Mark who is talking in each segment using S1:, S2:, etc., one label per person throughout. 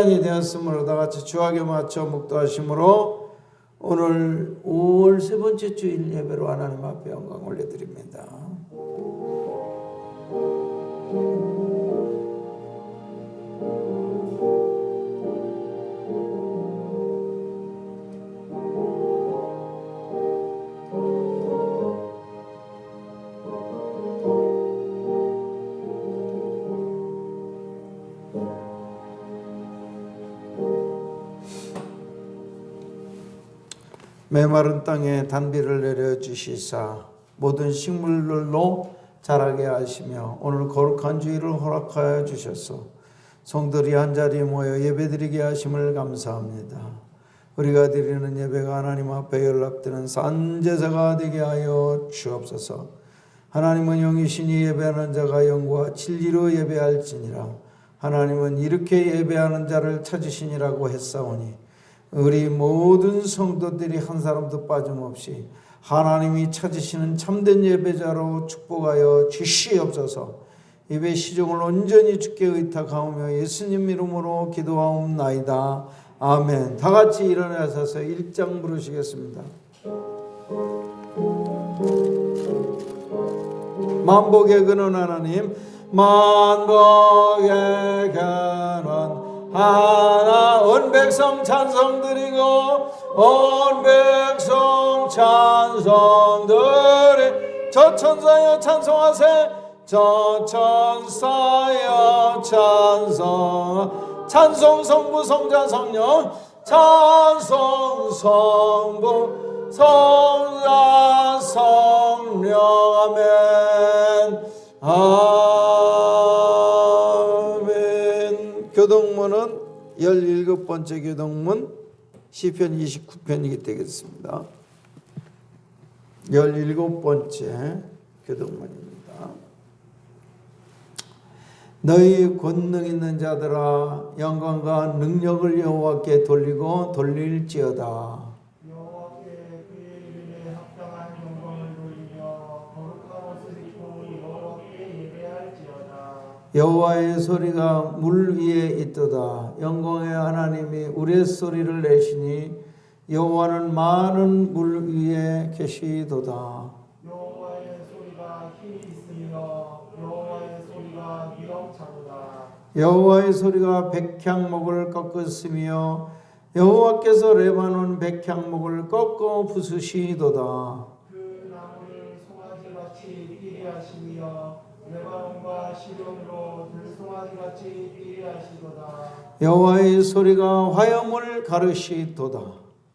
S1: 시간이 되었으므로 다 같이 주하게 맞춰 묵도하심으로 오늘 5월 세 번째 주일 예배로 하나님 앞에 영광 올려드립니다. 메마른 땅에 단비를 내려주시사 모든 식물들로 자라게 하시며 오늘 거룩한 주일을 허락하여 주셔서 성들이 한자리에 모여 예배드리게 하심을 감사합니다. 우리가 드리는 예배가 하나님 앞에 연락되는 산제사가 되게 하여 주옵소서. 하나님은 영이시니 예배하는 자가 영과 진리로 예배할지니라. 하나님은 이렇게 예배하는 자를 찾으시니라고 했사오니 우리 모든 성도들이 한 사람도 빠짐없이 하나님이 찾으시는 참된 예배자로 축복하여 주시옵소서. 예배 시종을 온전히 주께 의탁하오며 예수님 이름으로 기도하옵나이다. 아멘. 다 같이 일어나셔서 1장 부르시겠습니다. 만복의 근원 하나님, 만복의 근원 하나, 온 백성 찬송 드리고 온 백성 찬송 드리 저 천사여 찬송하세 저 천사여 찬송 찬송 성부 성자 성령 찬송 성부 성자 성령 아멘. 교동문은 17번째 교동문 시편 29편이게 되겠습니다. 17번째 교동문입니다. 너희 권능 있는 자들아 영광과 능력을 여호와께 돌리고 돌릴지어다.
S2: 여호와께 그의 이름에 합당한 영광을 돌리며 거룩한 옷을 입고 여호와께 예배할지어다.
S1: 여호와의 소리가 물 위에 있도다. 영광의 하나님이 우레소리를 내시니 여호와는 많은 물 위에 계시도다.
S2: 여호와의 소리가 힘이 있으며 여호와의 소리가 위엄차도다.
S1: 여호와의 소리가 백향목을 꺾었으며 여호와께서 레바논 백향목을 꺾어 부수시도다.
S2: 그 나무를 송아지같이 삐게 하시며 레바논과 시론으로 들송아지같이 삐게 하시도다.
S1: 여호와의 소리가 화염을 가르시도다.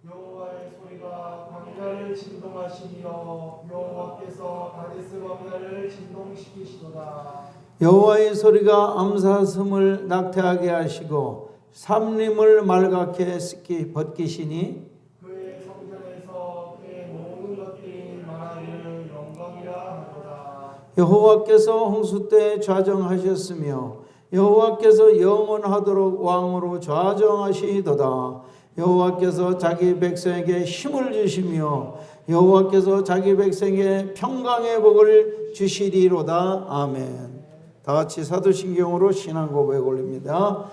S2: 여호와의 소리가 광야를 진동하시며 여호와께서 가데스 광야를 진동시키시도다.
S1: 여호와의 소리가 암사슴을 낙태하게 하시고 삼림을 말갛게 벗기시니
S2: 그의 성전에서 그의 모든 것들이 말하기를 영광이라 하도다.
S1: 여호와께서 홍수 때 좌정하셨으며 여호와께서 영원하도록 왕으로 좌정하시도다. 여호와께서 자기 백성에게 힘을 주시며 여호와께서 자기 백성에게 평강의 복을 주시리로다. 아멘. 다 같이 사도신경으로 신앙 고백 올립니다.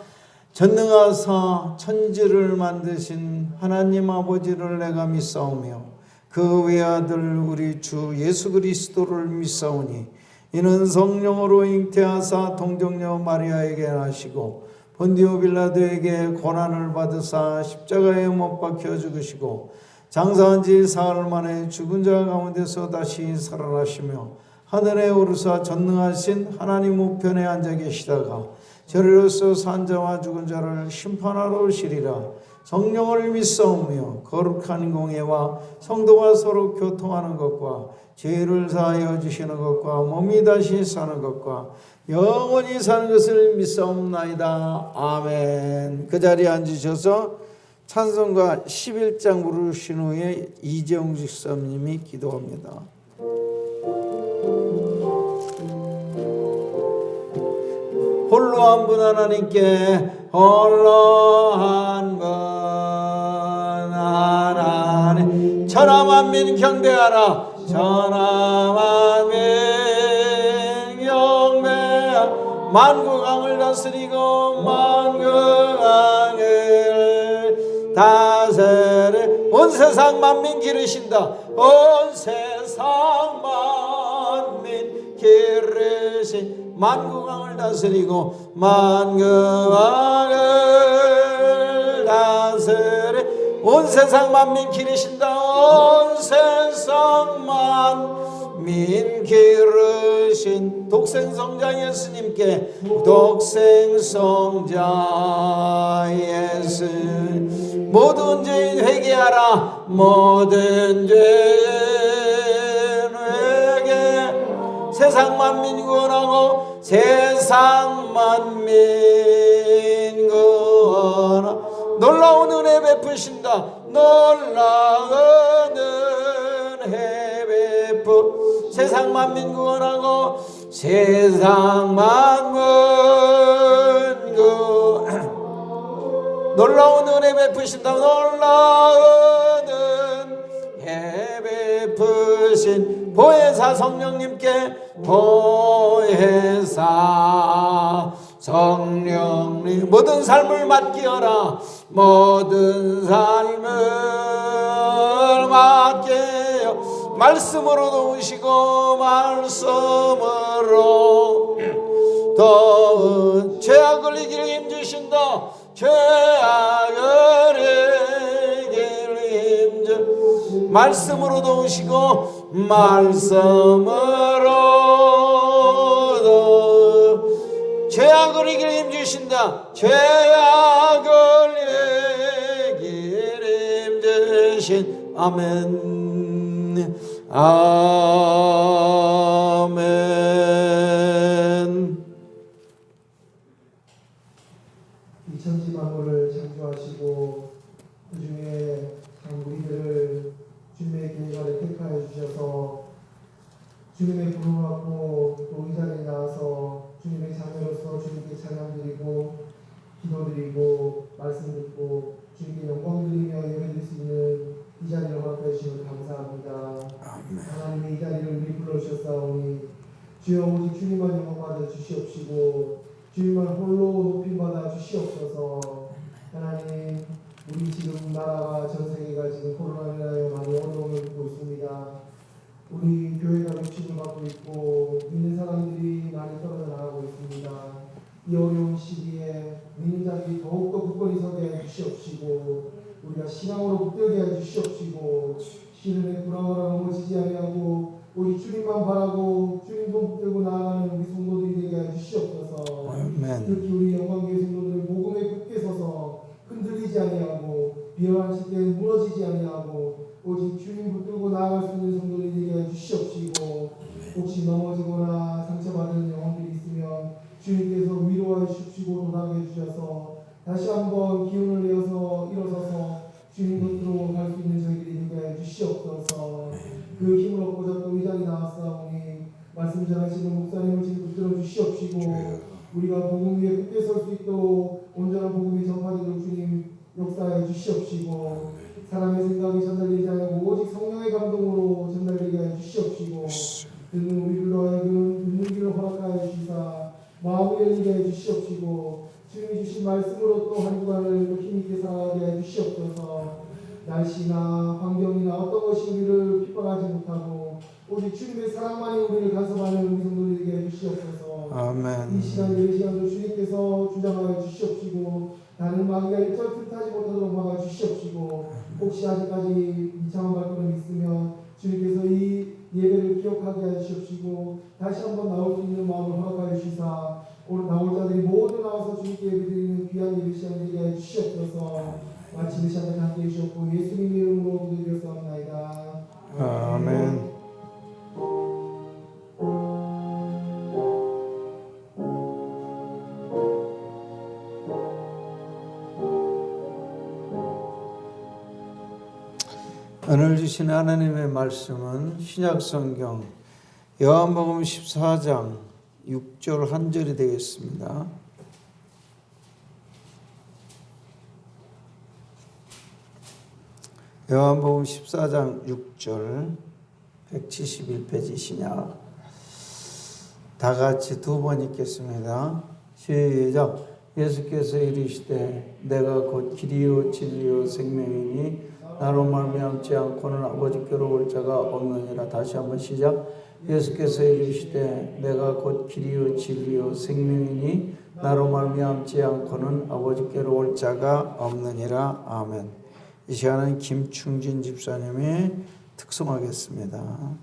S1: 전능하사 천지를 만드신 하나님 아버지를 내가 믿사오며 그 외아들 우리 주 예수 그리스도를 믿사오니 이는 성령으로 잉태하사 동정녀 마리아에게 나시고 본디오 빌라도에게 고난을 받으사 십자가에 못 박혀 죽으시고 장사한 지 사흘 만에 죽은 자 가운데서 다시 살아나시며 하늘에 오르사 전능하신 하나님 우편에 앉아 계시다가 저리로서 산 자와 죽은 자를 심판하러 오시리라. 성령을 믿사오며 거룩한 공예와 성도가 서로 교통하는 것과 죄를 사하여 주시는 것과 몸이 다시 사는 것과 영원히 사는 것을 믿사옵나이다. 아멘. 그 자리에 앉으셔서 찬송가 11장 부르신 후에 이재용 집사님이 기도합니다. 홀로 한 분 하나님께 홀로 한 분 하나님 천하만민 경배하라. 천하만민 경배하라. 만국왕을 다스리고 만국왕 다스려 온 세상 만민 기르신다. 온 세상 만민 기르신 만국왕을 다스리고 만국왕을 다스려 온 세상 만민 기르신다. 온 세상 만민 기르신 독생성자 예수님께 독생성자 예수 모든 죄인 회개하라. 모든 죄인 회개 세상 만민 구원하고 세상 만민 구원하고 놀라운 은혜 베푸신다. 놀라운 은혜 베푸 세상 만민 구원하고 세상 만민 구원 놀라운 은혜 베푸신다. 놀라운 은혜 베푸신 보혜사 성령님께 보혜사 성령님 모든 삶을 맡기어라. 모든 삶을 맡겨요. 말씀으로 도우시고 말씀으로 더 죄악을 이기를 힘주신다. 죄악을 이기를 힘주 말씀으로 도우시고 말씀으로 죄악을 이기를 힘주신다. 죄악을 이기를 힘주신 아멘 아멘.
S2: 이 천지 만물을 창조하시고 그 중에 참 우리들을 주님의 교회를 택하여 주셔서 주님의 부름을 받고 또 이 자리에 나와서 주님의 자녀로서 주님께 찬양드리고 기도드리고 말씀 듣고 주님께 영광 드리며 예배드릴 수 있는 이 자리를 허락해 주시면 감사합니다. 하나님의 이 자리를 우리 불러주셨사오니 주여 오직 주님만 영광받아 주시옵시고 주님만 홀로 높임받아 주시옵소서. 하나님 우리 지금 나라가 전 세계가 지금 코로나로 인하여 많이 어려움을 겪고 있습니다. 우리 교회가 위축을 받고 있고 믿는 사람들이 많이 떨어져 나가고 있습니다. 이 어려운 시기에 믿는 자들이 더욱더 굳건히 서게 해 주시옵시고 우리가 신앙으로 붙들게 해 주시옵시고 시름에 불안하라 넘어지지 아니하고 우리 주님만 바라고 주님 손 붙들고 나아가는 우리 성도들이 되게 해 주시옵소서. 특히 우리 영광교회 성도들은 복음에 굳게 서서 흔들리지 아니하고 비열한 시대에 무너지지 아니하고 오직 주님 붙들고 나아갈 수 있는 성도들이 되게 해 주시옵시고 혹시 넘어지거나 상처받은 영혼들이 있으면 주님께서 위로하여 주시고 돌아가게 주셔서 다시 한번 기운을 내어서 일어서서 주님 곁으로 갈 수 있는 저희들이 되게 해 주시옵소서. 그 힘을 얻고자 또 이 자리에 나왔사오니 말씀 전하시는 목사님을 지금 붙들어 주시옵시고 우리가 복음 위에 굳게 설 수 있도록 온전한 복음이 전파되도록 주님 역사해 주시옵시고 사람의 생각이 전달되지 않고 오직 성령의 감동으로 전달되게 해 주시옵시고 듣는 우리들로 하여금 듣는 길을 허락하여 주시사 마음을 열리게 해 주시옵시고 주님이 주신 말씀으로 또 한 주간을 힘있게 살아가게 해 주시옵소서. 날씨나 환경이나 어떤 것이 우리를 핍박하지 못하고 오직 주님의 사랑만이 우리를 간섭하는 우리 성도들에게 해 주시옵소서.
S1: 아멘.
S2: 이 시간 예배 시간도 주님께서 주장하여 주시옵시고 나는 마귀가 일절 틈타지 못하도록 막아 주시옵시고 혹시 아직까지 이상한 발걸음이 있으면 주님께서 이 예배를 기억하게 해 주시옵시고 다시 한번 나올 수 있는 마음을 허락하여 주시사 오늘 나올 자들이 모두 나와서 주님께 예배드리는 귀한 예배 시간 되게 해 주시옵소서. 마침 이 시간에 함께해 주셨고 예수님의 이름으로 기도드렸사옵나이다.
S1: 아멘. 오늘 주신 하나님의 말씀은 신약성경 요한복음 14장 6절 한 절이 되겠습니다. 요한복음 14장 6절 171페이지 신약 다 같이 두 번 읽겠습니다. 시작. 예수께서 이르시되 내가 곧 길이요 진리요 생명이니 나로 말미암지 않고는 아버지께로 올 자가 없느니라. 다시 한번 시작. 예수께서 이르시되 내가 곧 길이요 진리요 생명이니 나로 말미암지 않고는 아버지께로 올 자가 없느니라. 아멘. 이 시간은 김충진 집사님이 특송하겠습니다.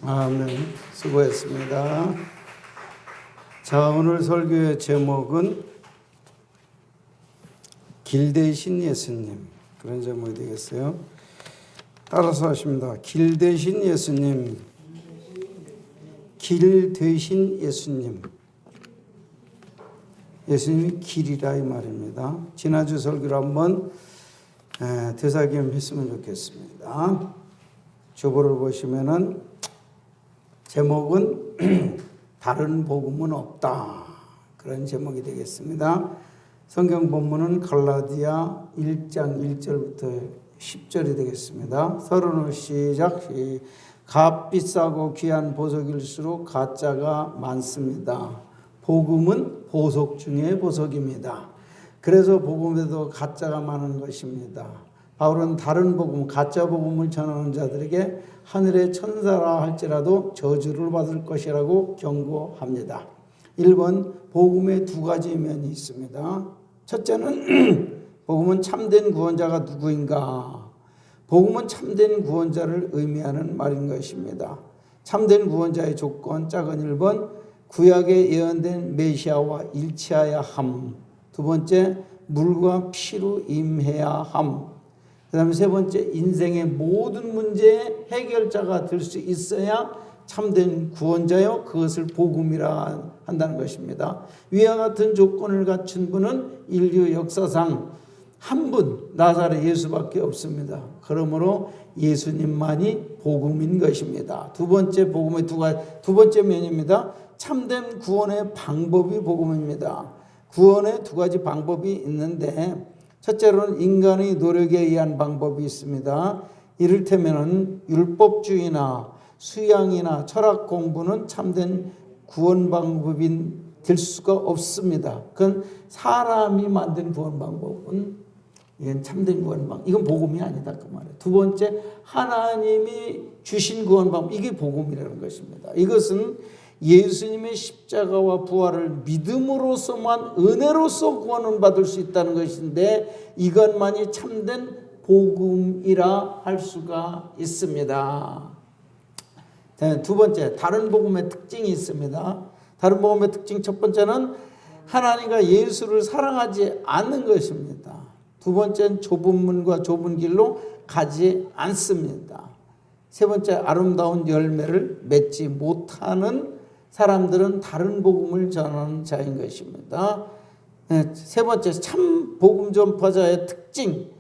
S1: 아멘. 수고했습니다. 자, 오늘 설교의 제목은 길 대신 예수님, 그런 제목이 되겠어요. 따라서 하십니다. 길 대신 예수님, 길 대신 예수님. 예수님이 길이라 이 말입니다. 지난주 설교를 한번 되살김 했으면 좋겠습니다. 주보를 보시면은 제목은 다른 복음은 없다, 그런 제목이 되겠습니다. 성경 본문은 갈라디아 1장 1절부터 10절이 되겠습니다. 서론을 시작. 값비싸고 귀한 보석일수록 가짜가 많습니다. 복음은 보석 중에 보석입니다. 그래서 복음에도 가짜가 많은 것입니다. 바울은 다른 복음, 가짜 복음을 전하는 자들에게 하늘의 천사라 할지라도 저주를 받을 것이라고 경고합니다. 1번, 복음의 두 가지 면이 있습니다. 첫째는 복음은 참된 구원자가 누구인가? 복음은 참된 구원자를 의미하는 말인 것입니다. 참된 구원자의 조건, 짝은 1번, 구약에 예언된 메시아와 일치하야 함. 두 번째, 물과 피로 임해야 함. 그 다음에 세 번째, 인생의 모든 문제의 해결자가 될 수 있어야 참된 구원자요, 그것을 복음이라 한다는 것입니다. 위와 같은 조건을 갖춘 분은 인류 역사상 한 분, 나사렛 예수밖에 없습니다. 그러므로 예수님만이 복음인 것입니다. 두 번째 복음의 두 번째 면입니다. 참된 구원의 방법이 복음입니다. 구원의 두 가지 방법이 있는데, 첫째로는 인간의 노력에 의한 방법이 있습니다. 이를테면 율법주의나 수양이나 철학 공부는 참된 구원 방법이 될 수가 없습니다. 그건 사람이 만든 구원 방법은, 이건 참된 구원 방법, 이건 복음이 아니다 그 말이에요. 두 번째, 하나님이 주신 구원 방법, 이게 복음이라는 것입니다. 이것은 예수님의 십자가와 부활을 믿음으로서만, 은혜로서 구원을 받을 수 있다는 것인데, 이것만이 참된 복음이라 할 수가 있습니다. 두 번째, 다른 복음의 특징이 있습니다. 다른 복음의 특징 첫 번째는 하나님과 예수를 사랑하지 않는 것입니다. 두 번째는 좁은 문과 좁은 길로 가지 않습니다. 세 번째, 아름다운 열매를 맺지 못하는 사람들은 다른 복음을 전하는 자인 것입니다. 세 번째, 참 복음 전파자의 특징.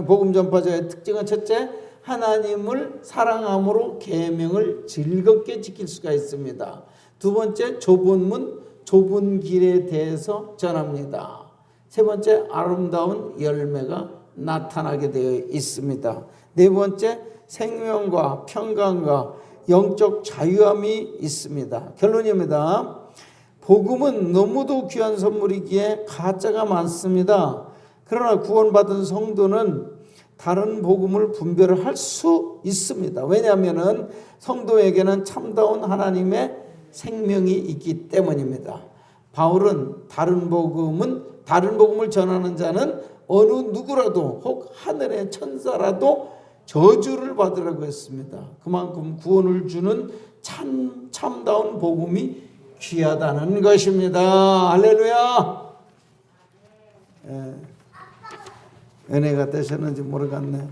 S1: 복음 전파자의 특징은 첫째, 하나님을 사랑함으로 계명을 즐겁게 지킬 수가 있습니다. 두 번째, 좁은 문, 좁은 길에 대해서 전합니다. 세 번째, 아름다운 열매가 나타나게 되어 있습니다. 네 번째, 생명과 평강과 영적 자유함이 있습니다. 결론입니다. 복음은 너무도 귀한 선물이기에 가짜가 많습니다. 그러나 구원받은 성도는 다른 복음을 분별할 수 있습니다. 왜냐하면 성도에게는 참다운 하나님의 생명이 있기 때문입니다. 바울은 다른 복음을 전하는 자는 어느 누구라도, 혹 하늘의 천사라도 저주를 받으라고 했습니다. 그만큼 구원을 주는 참다운 복음이 귀하다는 것입니다. 할렐루야. 은혜가 되셨는지 모르겠네요.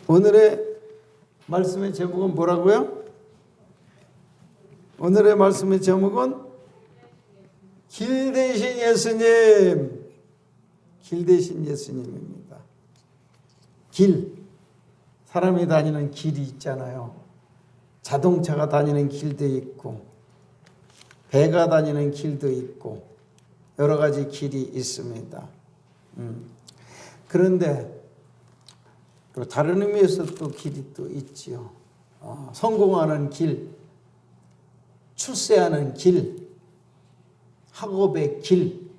S1: 오늘의 말씀의 제목은 뭐라고요? 오늘의 말씀의 제목은 길 대신 예수님. 길 대신 예수님입니다. 길, 사람이 다니는 길이 있잖아요. 자동차가 다니는 길도 있고, 배가 다니는 길도 있고, 여러 가지 길이 있습니다. 그런데 또 다른 의미에서 또 길이 또 있지요. 성공하는 길, 출세하는 길, 학업의 길,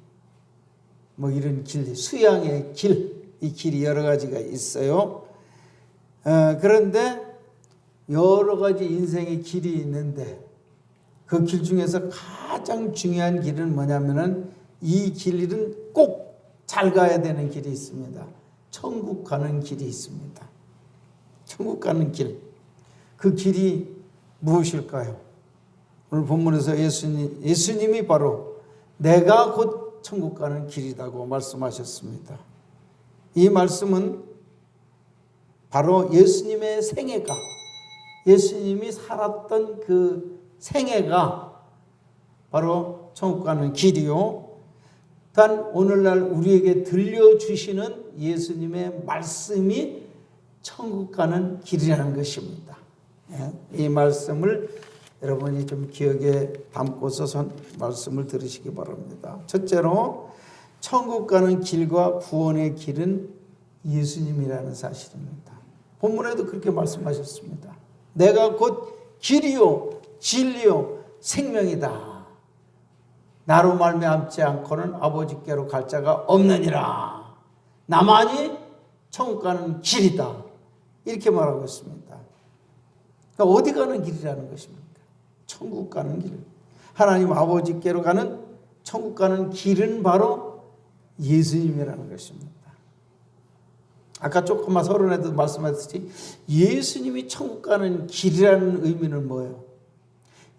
S1: 뭐 이런 길, 수양의 길, 이 길이 여러 가지가 있어요. 그런데 여러 가지 인생의 길이 있는데, 그 길 중에서 가장 중요한 길은 뭐냐면은, 이 길은 꼭 잘 가야 되는 길이 있습니다. 천국 가는 길이 있습니다. 천국 가는 길. 그 길이 무엇일까요? 오늘 본문에서 예수님이 바로 내가 곧 천국 가는 길이라고 말씀하셨습니다. 이 말씀은 바로 예수님의 생애가, 예수님이 살았던 그 생애가 바로 천국 가는 길이요. 단 오늘날 우리에게 들려주시는 예수님의 말씀이 천국 가는 길이라는 것입니다. 이 말씀을 여러분이 좀 기억에 담고서 말씀을 들으시기 바랍니다. 첫째로 천국 가는 길과 구원의 길은 예수님이라는 사실입니다. 본문에도 그렇게 말씀하셨습니다. 내가 곧 길이요 진리요 생명이다. 나로 말미암지 않고는 아버지께로 갈 자가 없느니라. 나만이 천국 가는 길이다. 이렇게 말하고 있습니다. 그러니까 어디 가는 길이라는 것입니까? 천국 가는 길. 하나님 아버지께로 가는 천국 가는 길은 바로 예수님이라는 것입니다. 아까 조금만 서론에도 말씀하셨듯이 예수님이 천국 가는 길이라는 의미는 뭐예요?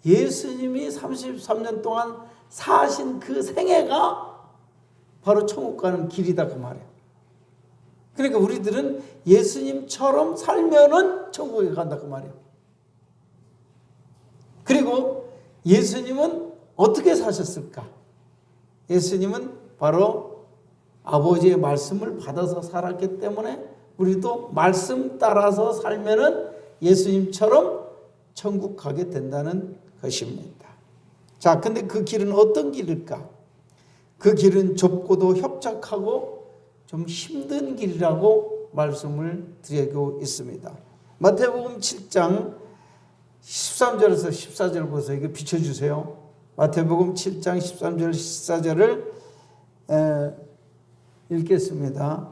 S1: 예수님이 33년 동안 사신 그 생애가 바로 천국 가는 길이다 그 말이에요. 그러니까 우리들은 예수님처럼 살면은 천국에 간다 그 말이에요. 그리고 예수님은 어떻게 사셨을까? 예수님은 바로 아버지의 말씀을 받아서 살았기 때문에 우리도 말씀 따라서 살면은 예수님처럼 천국 가게 된다는 것입니다. 자, 근데 그 길은 어떤 길일까? 그 길은 좁고도 협착하고 좀 힘든 길이라고 말씀을 드리고 있습니다. 마태복음 7장 13절에서 14절 보세요. 이거 비춰주세요. 마태복음 7장 13절 14절을 읽겠습니다.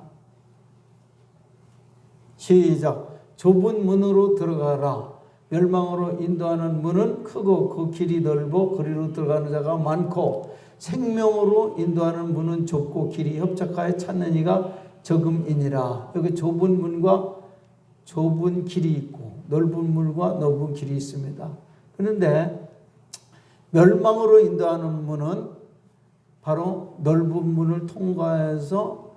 S1: 시작. 좁은 문으로 들어가라. 멸망으로 인도하는 문은 크고 그 길이 넓어 그리로 들어가는 자가 많고 생명으로 인도하는 문은 좁고 길이 협착하여 찾는 이가 적음이니라. 여기 좁은 문과 좁은 길이 있고 넓은 문과 넓은 길이 있습니다. 그런데 멸망으로 인도하는 문은 바로 넓은 문을 통과해서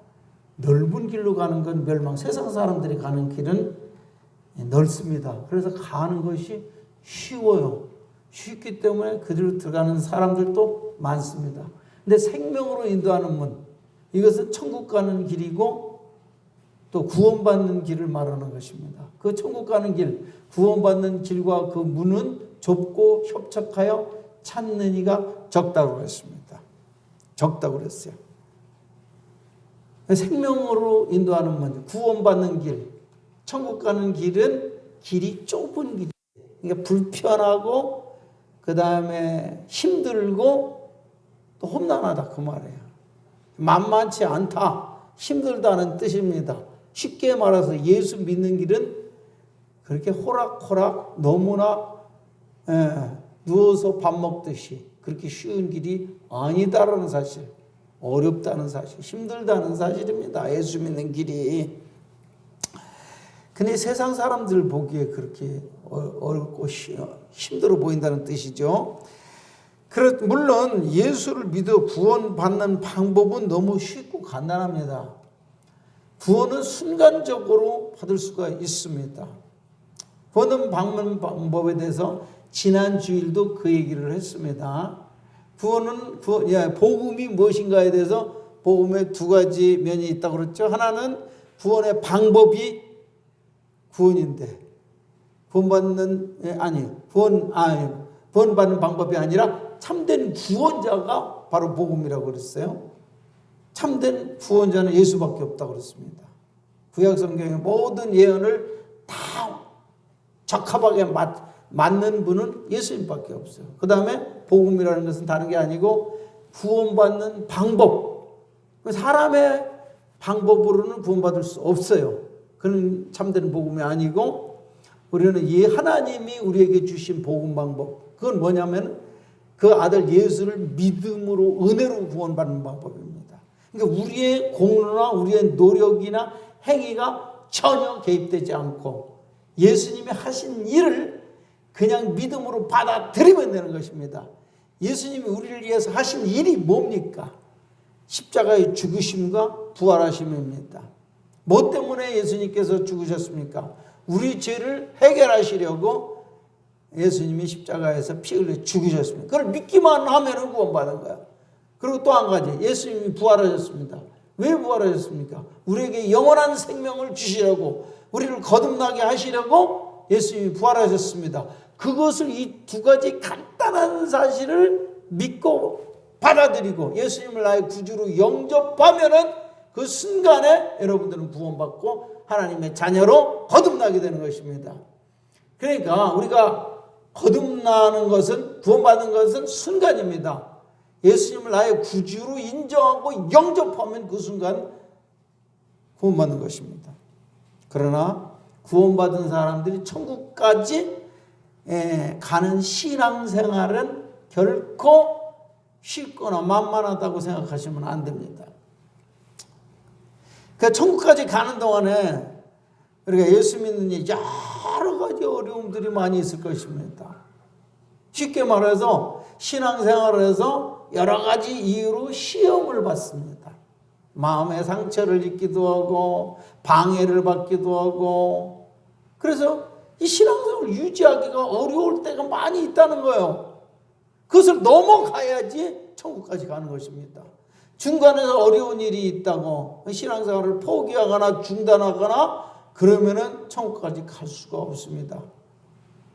S1: 넓은 길로 가는 건 멸망. 세상 사람들이 가는 길은 넓습니다. 그래서 가는 것이 쉬워요. 쉽기 때문에 그대로 들어가는 사람들도 많습니다. 근데 생명으로 인도하는 문, 이것은 천국 가는 길이고 또 구원받는 길을 말하는 것입니다. 그 천국 가는 길, 구원받는 길과 그 문은 좁고 협착하여 찾는 이가 적다고 했습니다. 적다고 그랬어요. 생명으로 인도하는 문, 구원받는 길, 천국 가는 길은 길이 좁은 길, 그러니까 불편하고 그 다음에 힘들고 또 험난하다 그 말이에요. 만만치 않다, 힘들다는 뜻입니다. 쉽게 말해서 예수 믿는 길은 그렇게 호락호락 너무나 누워서 밥 먹듯이 그렇게 쉬운 길이 아니다라는 사실, 어렵다는 사실, 힘들다는 사실입니다. 예수 믿는 길이. 근데 세상 사람들 보기에 그렇게 어렵고 힘들어 보인다는 뜻이죠. 물론 예수를 믿어 구원받는 방법은 너무 쉽고 간단합니다. 구원은 순간적으로 받을 수가 있습니다. 구원 받는 방법에 대해서 지난 주일도 그 얘기를 했습니다. 복음이 무엇인가에 대해서 복음에 두 가지 면이 있다고 그랬죠. 하나는 구원의 방법이 구원인데 구원받는 방법이 아니라 참된 구원자가 바로 복음이라고 그랬어요. 참된 구원자는 예수밖에 없다고 그랬습니다. 구약 성경의 모든 예언을 다 적합하게 맞는 분은 예수님밖에 없어요. 그 다음에 복음이라는 것은 다른 게 아니고 구원받는 방법. 사람의 방법으로는 구원받을 수 없어요. 그는 참된 복음이 아니고 우리는 하나님이 우리에게 주신 복음 방법. 그건 뭐냐면 그 아들 예수를 믿음으로 은혜로 구원받는 방법입니다. 그러니까 우리의 공로나 우리의 노력이나 행위가 전혀 개입되지 않고 예수님이 하신 일을 그냥 믿음으로 받아들이면 되는 것입니다. 예수님이 우리를 위해서 하신 일이 뭡니까? 십자가의 죽으심과 부활하심입니다. 뭐 때문에 예수님께서 죽으셨습니까? 우리 죄를 해결하시려고 예수님이 십자가에서 피 흘려 죽으셨습니다. 그걸 믿기만 하면 구원받은 거야. 그리고 또 한 가지, 예수님이 부활하셨습니다. 왜 부활하셨습니까? 우리에게 영원한 생명을 주시려고, 우리를 거듭나게 하시려고 예수님이 부활하셨습니다. 그것을 이 두 가지 간단한 사실을 믿고 받아들이고 예수님을 나의 구주로 영접하면은 그 순간에 여러분들은 구원받고 하나님의 자녀로 거듭나게 되는 것입니다. 그러니까 우리가 거듭나는 것은, 구원받는 것은 순간입니다. 예수님을 나의 구주로 인정하고 영접하면 그 순간 구원받는 것입니다. 그러나 구원받은 사람들이 천국까지 가는 신앙생활은 결코 쉽거나 만만하다고 생각하시면 안 됩니다. 그 천국까지 가는 동안에 우리가 예수 믿는 여러 가지 어려움들이 많이 있을 것입니다. 쉽게 말해서 신앙생활을 해서 여러 가지 이유로 시험을 받습니다. 마음의 상처를 입기도 하고 방해를 받기도 하고, 그래서 이 신앙생활을 유지하기가 어려울 때가 많이 있다는 거예요. 그것을 넘어가야지 천국까지 가는 것입니다. 중간에서 어려운 일이 있다고 신앙생활을 포기하거나 중단하거나 그러면은 천국까지 갈 수가 없습니다.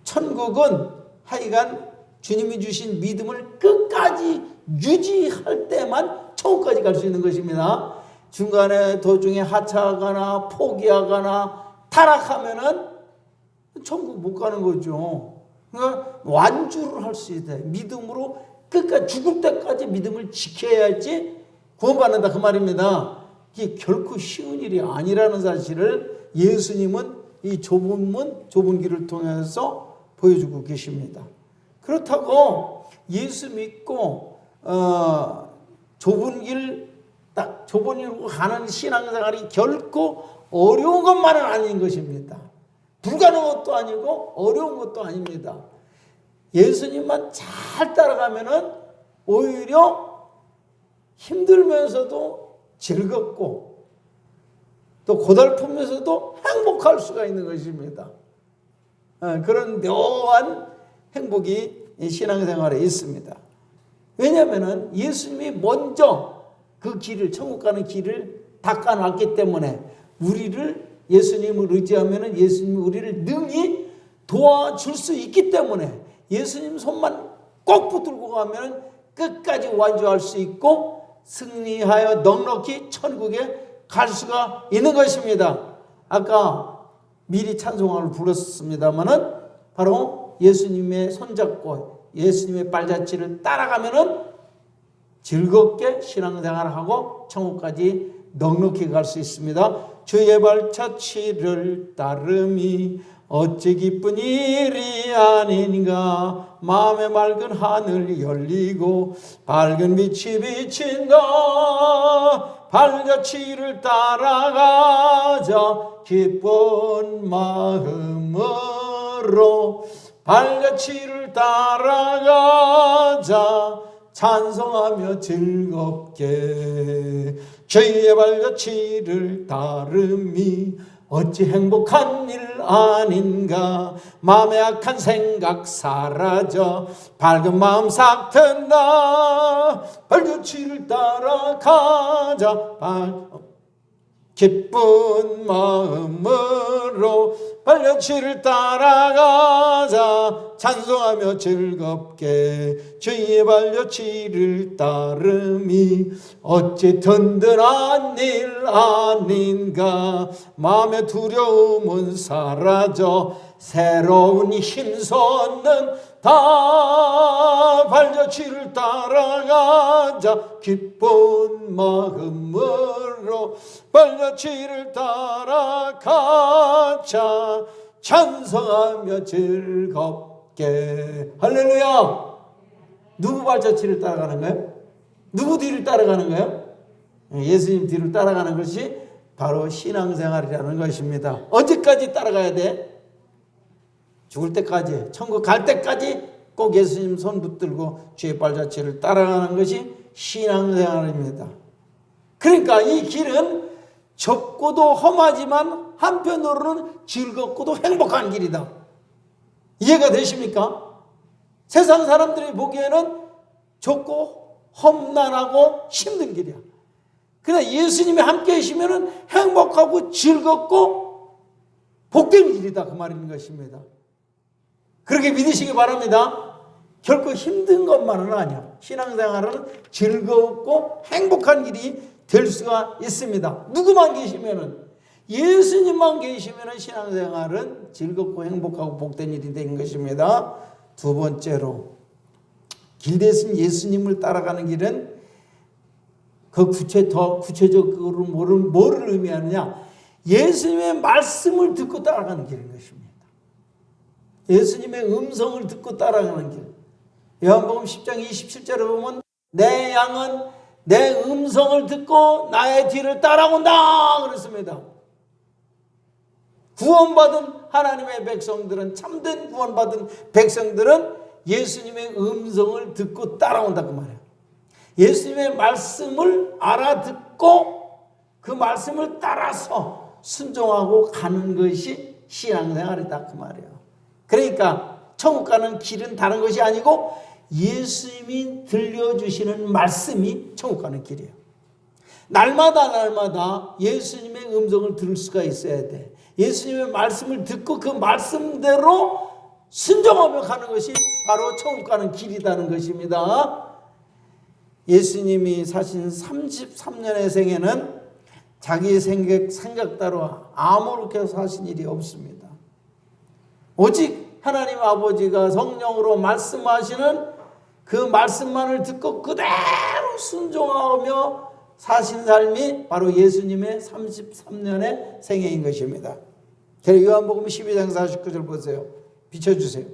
S1: 천국은 하여간 주님이 주신 믿음을 끝까지 유지할 때만 천국까지 갈 수 있는 것입니다. 중간에 도중에 하차하거나 포기하거나 타락하면은 천국 못 가는 거죠. 그러니까 완주를 할 수 있어야 돼. 믿음으로 끝까지 죽을 때까지 믿음을 지켜야지 구원받는다 그 말입니다. 이게 결코 쉬운 일이 아니라는 사실을 예수님은 이 좁은 문, 좁은 길을 통해서 보여주고 계십니다. 그렇다고 예수 믿고 좁은 길로 가는 신앙생활이 결코 어려운 것만은 아닌 것입니다. 불가능한 것도 아니고 어려운 것도 아닙니다. 예수님만 잘 따라가면은 오히려 힘들면서도 즐겁고 또 고달프면서도 행복할 수가 있는 것입니다. 그런 묘한 행복이 신앙생활에 있습니다. 왜냐하면 예수님이 먼저 그 길을, 천국 가는 길을 닦아놨기 때문에 우리를, 예수님을 의지하면 예수님이 우리를 능히 도와줄 수 있기 때문에 예수님 손만 꼭 붙들고 가면 끝까지 완주할 수 있고 승리하여 넉넉히 천국에 갈 수가 있는 것입니다. 아까 미리 찬송을 불렀습니다마는 바로 예수님의 손잡고 예수님의 발자취를 따라가면은 즐겁게 신앙생활하고 천국까지 넉넉히 갈 수 있습니다. 주의 발자취를 따름이 어찌 기쁜 일이 아닌가. 마음의 맑은 하늘 열리고 밝은 빛이 비친다. 발자취를 따라가자 기쁜 마음으로. 발자취를 따라가자 찬송하며 즐겁게. 주의 발자취를 따름이 어찌 행복한 일 아닌가. 마음의 악한 생각 사라져 밝은 마음 싹 튼다. 발자취를 따라가자 기쁜 마음으로. 발자취를 따라가자 찬송하며 즐겁게. 주의 발자취를 따름이 어찌 든든한 일 아닌가. 마음의 두려움은 사라져 새로운 힘 솟는 다. 발자취를 따라가자 기쁜 마음으로. 발자취를 따라가자 찬송하며 즐겁게. 할렐루야. 누구 발자취를 따라가는 거예요? 누구 뒤를 따라가는 거예요? 예수님 뒤를 따라가는 것이 바로 신앙생활이라는 것입니다. 언제까지 따라가야 돼? 죽을 때까지, 천국 갈 때까지 꼭 예수님 손 붙들고 주의 발자취를 따라가는 것이 신앙생활입니다. 그러니까 이 길은 좁고도 험하지만 한편으로는 즐겁고도 행복한 길이다. 이해가 되십니까? 세상 사람들이 보기에는 좁고 험난하고 힘든 길이야. 그러나 예수님이 함께 계시면 행복하고 즐겁고 복된 길이다, 그 말인 것입니다. 그렇게 믿으시기 바랍니다. 결코 힘든 것만은 아니야. 신앙생활은 즐겁고 행복한 길이 될 수가 있습니다. 누구만 계시면은, 예수님만 계시면은 신앙생활은 즐겁고 행복하고 복된 일이 된 것입니다. 두 번째로, 길대신 예수님을 따라가는 길은 더 구체적으로 뭐를 의미하느냐? 예수님의 말씀을 듣고 따라가는 길인 것입니다. 예수님의 음성을 듣고 따라가는 길. 요한복음 10장 27절에 보면 내 양은 내 음성을 듣고 나의 뒤를 따라온다 그랬습니다. 구원받은 하나님의 백성들은, 참된 구원받은 백성들은 예수님의 음성을 듣고 따라온다 그 말이에요. 예수님의 말씀을 알아듣고 그 말씀을 따라서 순종하고 가는 것이 신앙생활이다 그 말이에요. 그러니까 천국 가는 길은 다른 것이 아니고 예수님이 들려주시는 말씀이 천국 가는 길이에요. 날마다 예수님의 음성을 들을 수가 있어야 돼. 예수님의 말씀을 듣고 그 말씀대로 순종하며 가는 것이 바로 천국 가는 길이라는 것입니다. 예수님이 사신 33년의 생애는 자기 생각대로 아무렇게 사신 일이 없습니다. 오직 하나님 아버지가 성령으로 말씀하시는 그 말씀만을 듣고 그대로 순종하며 사신 삶이 바로 예수님의 33년의 생애인 것입니다. 요한복음 12장 49절 보세요. 비춰주세요.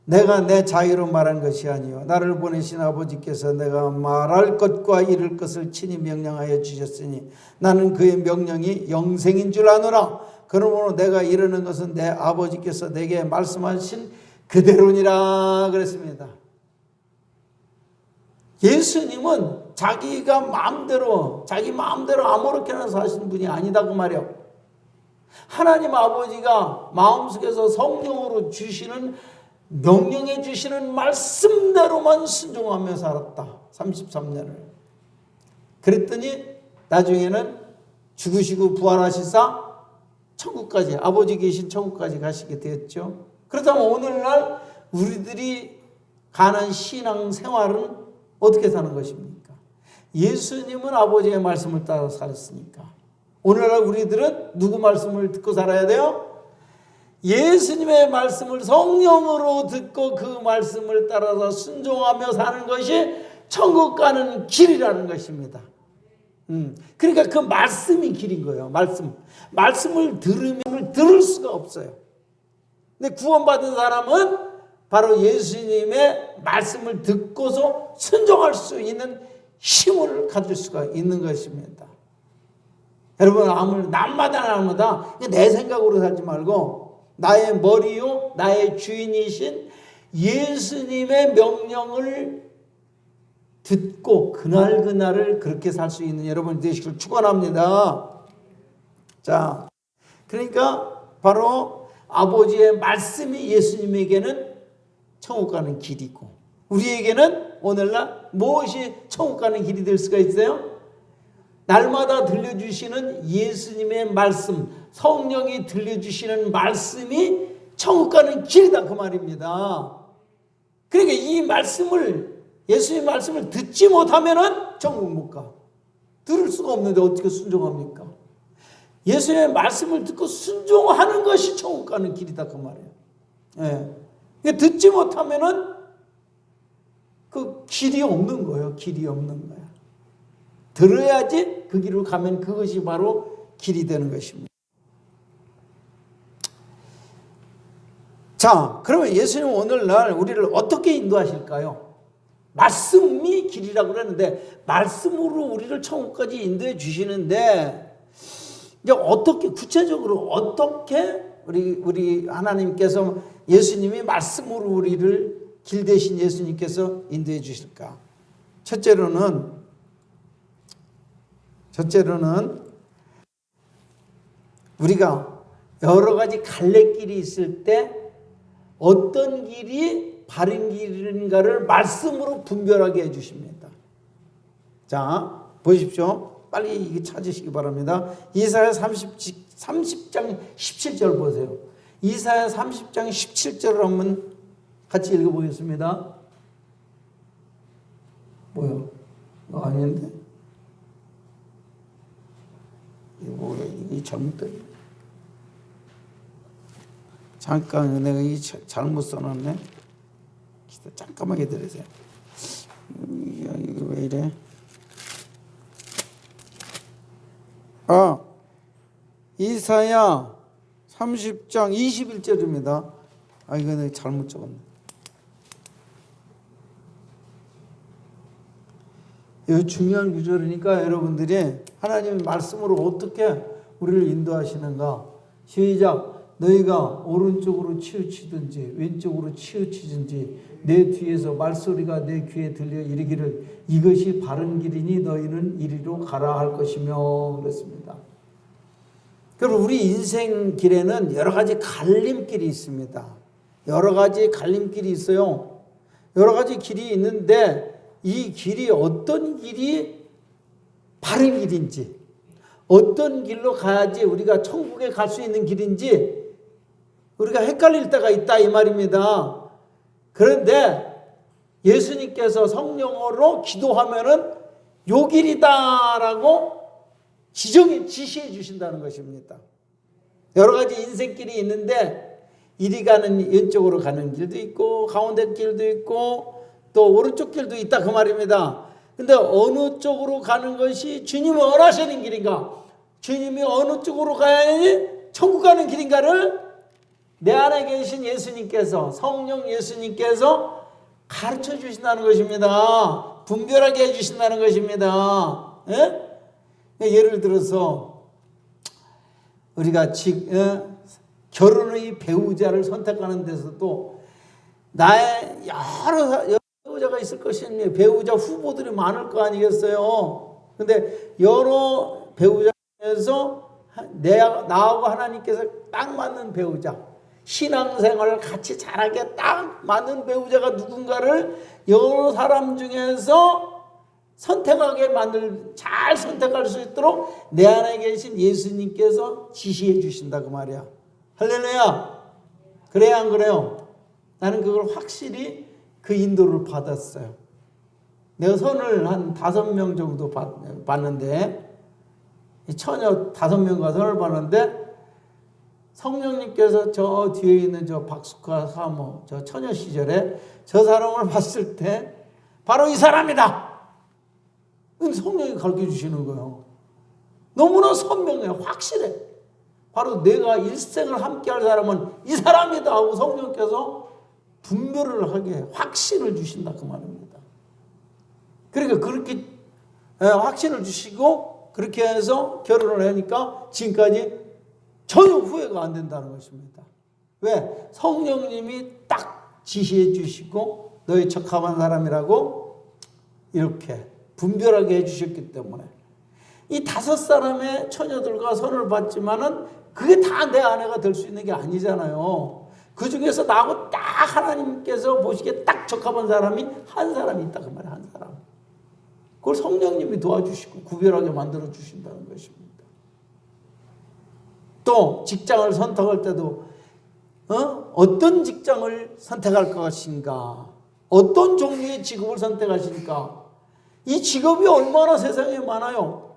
S1: 내가 내 자유로 말한 것이 아니요 나를 보내신 아버지께서 내가 말할 것과 이룰 것을 친히 명령하여 주셨으니 나는 그의 명령이 영생인 줄 아노라. 그러므로 내가 이르는 것은 내 아버지께서 내게 말씀하신 그대로니라 그랬습니다. 예수님은 자기 마음대로 아무렇게나 사신 분이 아니다 그 말이에요. 하나님 아버지가 마음속에서 성령으로 주시는, 명령해 주시는 말씀대로만 순종하며 살았다. 33년을. 그랬더니 나중에는 죽으시고 부활하시사 천국까지, 아버지 계신 천국까지 가시게 되었죠. 그렇다면 오늘날 우리들이 가는 신앙생활은 어떻게 사는 것입니까? 예수님은 아버지의 말씀을 따라 살았으니까 오늘날 우리들은 누구 말씀을 듣고 살아야 돼요? 예수님의 말씀을 성령으로 듣고 그 말씀을 따라서 순종하며 사는 것이 천국 가는 길이라는 것입니다. 그러니까 그 말씀이 길인 거예요. 말씀을 들으면 들을 수가 없어요. 근데 구원받은 사람은 바로 예수님의 말씀을 듣고서 순종할 수 있는 힘을 가질 수가 있는 것입니다. 여러분, 날마다 내 생각으로 살지 말고 나의 머리요 나의 주인이신 예수님의 명령을 듣고 그날을 그렇게 살 수 있는 여러분이 되시길 축원합니다. 자, 그러니까 바로 아버지의 말씀이 예수님에게는 천국 가는 길이고 우리에게는 오늘날 무엇이 천국 가는 길이 될 수가 있어요? 날마다 들려주시는 예수님의 말씀, 성령이 들려주시는 말씀이 천국 가는 길이다 그 말입니다. 그러니까 이 말씀을, 예수님의 말씀을 듣지 못하면은 천국 못 가. 들을 수가 없는데 어떻게 순종합니까? 예수님의 말씀을 듣고 순종하는 것이 천국 가는 길이다 그 말이에요. 예. 듣지 못하면은 그 길이 없는 거예요. 길이 없는 거예요. 들어야지 그 길을 가면 그것이 바로 길이 되는 것입니다. 자, 그러면 예수님은 오늘날 우리를 어떻게 인도하실까요? 말씀이 길이라고 그러는데 말씀으로 우리를 천국까지 인도해 주시는데 이제 어떻게, 구체적으로 어떻게 우리 하나님께서, 예수님이 말씀으로 우리를, 길 대신 예수님께서 인도해 주실까? 첫째로는 우리가 여러 가지 갈래길이 있을 때 어떤 길이 바른 길인가를 말씀으로 분별하게 해주십니다. 자, 보십시오. 빨리 이게 찾으시기 바랍니다. 이사야 30장 17절 보세요. 이사야 30장 17절을 한번 같이 읽어보겠습니다. 뭐요? 이거 아닌데? 이거 뭐야? 이게 잘못됐네. 잠깐 내가 이 잘못 써놨네. 잠깐만 기다리세요. 이거 왜 이래? 이사야 30장 21절입니다. 이거 내가 잘못 적었네. 이거 중요한 구절이니까 여러분들이 하나님의 말씀으로 어떻게 우리를 인도하시는가. 시작. 너희가 오른쪽으로 치우치든지 왼쪽으로 치우치든지 내 뒤에서 말소리가 내 귀에 들려 이르기를 이것이 바른 길이니 너희는 이리로 가라 할 것이며 그랬습니다. 그럼 우리 인생 길에는 여러 가지 갈림길이 있습니다. 여러 가지 갈림길이 있어요. 여러 가지 길이 있는데 이 길이 어떤 길이 바른 길인지, 어떤 길로 가야지 우리가 천국에 갈 수 있는 길인지 우리가 헷갈릴 때가 있다 이 말입니다. 그런데 예수님께서 성령으로 기도하면은 요 길이다라고 지시해 주신다는 것입니다. 여러 가지 인생길이 있는데 이리 가는 왼쪽으로 가는 길도 있고 가운데 길도 있고 또 오른쪽 길도 있다 그 말입니다. 근데 어느 쪽으로 가는 것이 주님이 원하시는 길인가? 주님이 어느 쪽으로 가야지 천국 가는 길인가를 내 안에 계신 예수님께서, 성령 예수님께서 가르쳐 주신다는 것입니다. 분별하게 해주신다는 것입니다. 예를 들어서 우리가 결혼의 배우자를 선택하는 데서도 나의 여러 배우자가 있을 것입니다. 배우자 후보들이 많을 거 아니겠어요. 근데 여러 배우자 중에서 나하고 하나님께서 딱 맞는 배우자, 신앙생활을 같이 잘하게 딱 맞는 배우자가 누군가를 여러 사람 중에서 잘 선택할 수 있도록 내 안에 계신 예수님께서 지시해 주신다 그 말이야. 할렐루야. 그래야 안 그래요? 나는 그걸 확실히 그 인도를 받았어요. 내가 선을 한 5명 정도 봤는데 처녀 5명과 선을 봤는데 성령님께서 저 뒤에 있는 저 박숙화 사모 저 처녀 시절에 저 사람을 봤을 때 바로 이 사람이다. 성령이 가르쳐 주시는 거예요. 너무나 선명해, 확실해. 바로 내가 일생을 함께할 사람은 이 사람이다 하고 성령께서 분별을 하게 확신을 주신다 그 말입니다. 그러니까 그렇게 확신을 주시고 그렇게 해서 결혼을 하니까 지금까지 전혀 후회가 안 된다는 것입니다. 왜? 성령님이 딱 지시해 주시고 너희 적합한 사람이라고 이렇게 분별하게 해주셨기 때문에 이 5사람의 처녀들과 선을 받지만은 그게 다 내 아내가 될 수 있는 게 아니잖아요. 그 중에서 나하고 딱 하나님께서 보시기에 딱 적합한 사람이 한 사람이 있다 그 말이에요. 한 사람. 그걸 성령님이 도와주시고 구별하게 만들어 주신다는 것입니다. 또 직장을 선택할 때도 어떤 직장을 선택할 것인가, 어떤 종류의 직업을 선택하실까. 이 직업이 얼마나 세상에 많아요.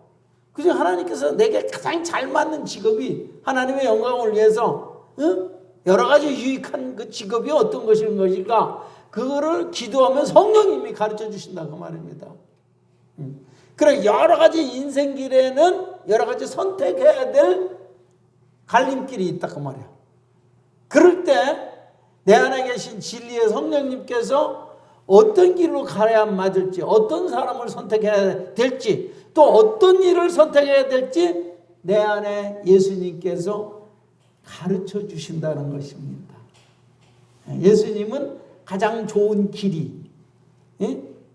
S1: 그래서 하나님께서 내게 가장 잘 맞는 직업이 하나님의 영광을 위해서 여러 가지 유익한 그 직업이 어떤 것인가 그거를 기도하면 성령님이 가르쳐 주신다 그 말입니다. 그래 여러 가지 인생길에는 여러 가지 선택해야 될 갈림길이 있다 그 말이야. 그럴 때 내 안에 계신 진리의 성령님께서 어떤 길로 가야 맞을지, 어떤 사람을 선택해야 될지, 또 어떤 일을 선택해야 될지 내 안에 예수님께서 가르쳐 주신다는 것입니다. 예수님은 가장 좋은 길이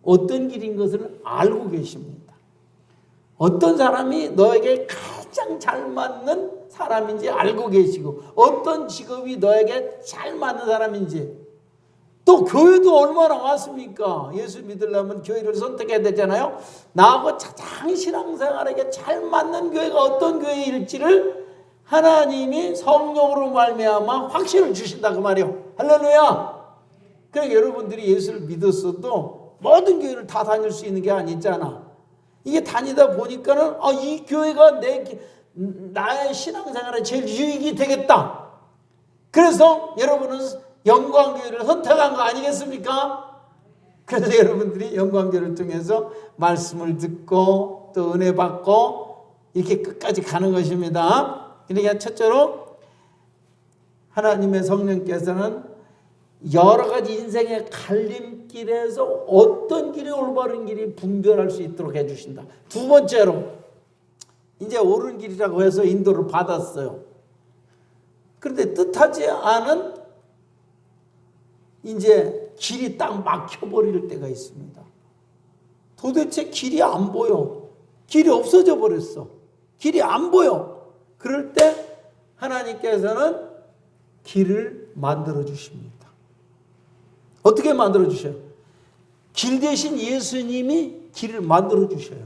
S1: 어떤 길인 것을 알고 계십니다. 어떤 사람이 너에게 가장 잘 맞는 사람인지 알고 계시고 어떤 직업이 너에게 잘 맞는 사람인지 또 교회도 얼마나 왔습니까? 예수 믿으려면 교회를 선택해야 되잖아요. 나하고 가장 신앙생활에게 잘 맞는 교회가 어떤 교회일지를 하나님이 성령으로 말미암아 확신을 주신다 그 말이에요. 할렐루야. 그러니까 여러분들이 예수를 믿었어도 모든 교회를 다 다닐 수 있는 게 아니잖아. 이게 다니다 보니까는 이 교회가 나의 신앙생활에 제일 유익이 되겠다. 그래서 여러분은 영광교회를 선택한 거 아니겠습니까? 그래서 여러분들이 영광교회를 통해서 말씀을 듣고 또 은혜 받고 이렇게 끝까지 가는 것입니다. 그러니까 첫째로 하나님의 성령께서는 여러 가지 인생의 갈림길에서 어떤 길이 올바른 길이 분별할 수 있도록 해주신다. 두 번째로 이제 옳은 길이라고 해서 인도를 받았어요. 그런데 뜻하지 않은 이제 길이 딱 막혀버릴 때가 있습니다. 도대체 길이 안 보여. 길이 없어져 버렸어. 길이 안 보여. 그럴 때 하나님께서는 길을 만들어 주십니다. 어떻게 만들어 주셔요? 길 대신 예수님이 길을 만들어 주셔요.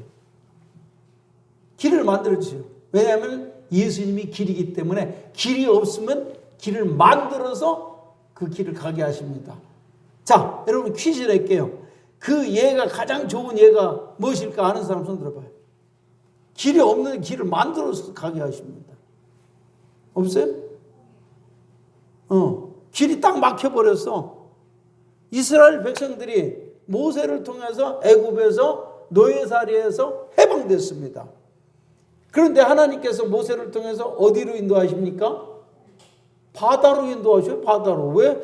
S1: 길을 만들어 주세요. 왜냐하면 예수님이 길이기 때문에 길이 없으면 길을 만들어서 그 길을 가게 하십니다. 자, 여러분 퀴즈 낼게요. 그 예가 가장 좋은 예가 무엇일까 아는 사람 손 들어봐요. 길이 없는 길을 만들어서 가게 하십니다. 없어요? 길이 딱 막혀버렸어. 이스라엘 백성들이 모세를 통해서 애굽에서 노예살이에서 해방됐습니다. 그런데 하나님께서 모세를 통해서 어디로 인도하십니까? 바다로 인도하셔요. 바다로. 왜?